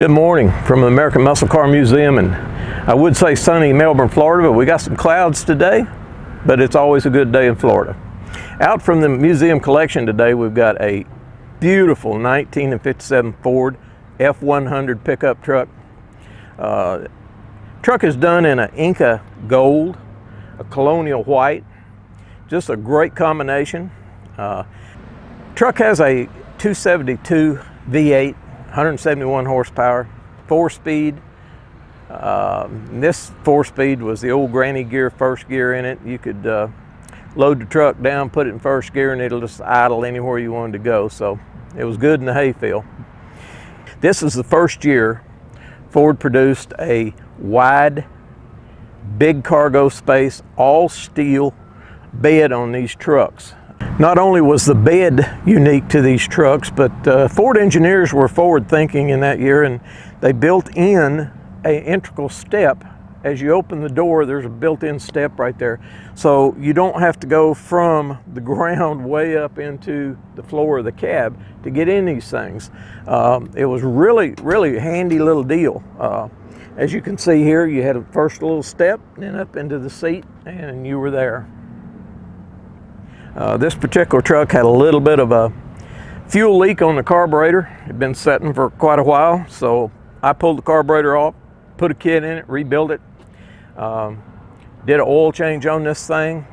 Good morning from the American Muscle Car Museum, and I would say sunny Melbourne, Florida, but we got some clouds today, but it's always a good day in Florida. Out from the museum collection today, we've got a beautiful 1957 Ford F100 pickup truck. Truck is done in an Inca Gold, a colonial white, just a great combination. Truck has a 272 V8, 171 horsepower, 4-speed. This 4-speed was the old granny gear, first gear in it. You could load the truck down, put it in first gear, and it'll just idle anywhere you wanted to go. So it was good in the hayfield. This is the first year Ford produced a wide, big cargo space, all steel bed on these trucks. Not only was the bed unique to these trucks, but Ford engineers were forward thinking in that year, and they built in an integral step. As you open the door, there's a built-in step right there. So you don't have to go from the ground way up into the floor of the cab to get in these things. It was really a handy little deal. As you can see here, you had a first little step, then up into the seat, and you were there. This particular truck had a little bit of a fuel leak on the carburetor. It had been setting for quite a while, so I pulled the carburetor off, put a kit in it, rebuilt it, did an oil change on this thing,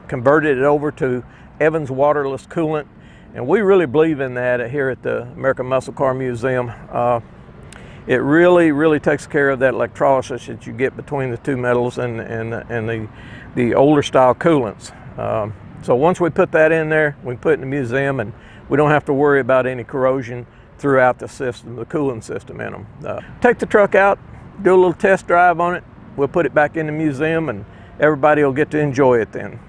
converted it over to Evans waterless coolant, and we really believe in that here at the American Muscle Car Museum. It really takes care of that electrolysis that you get between the two metals and the older style coolants. So once we put that in there, we put it in the museum, and we don't have to worry about any corrosion throughout the system, the cooling system in them. Take the truck out, do a little test drive on it. We'll put it back in the museum, and everybody will get to enjoy it then.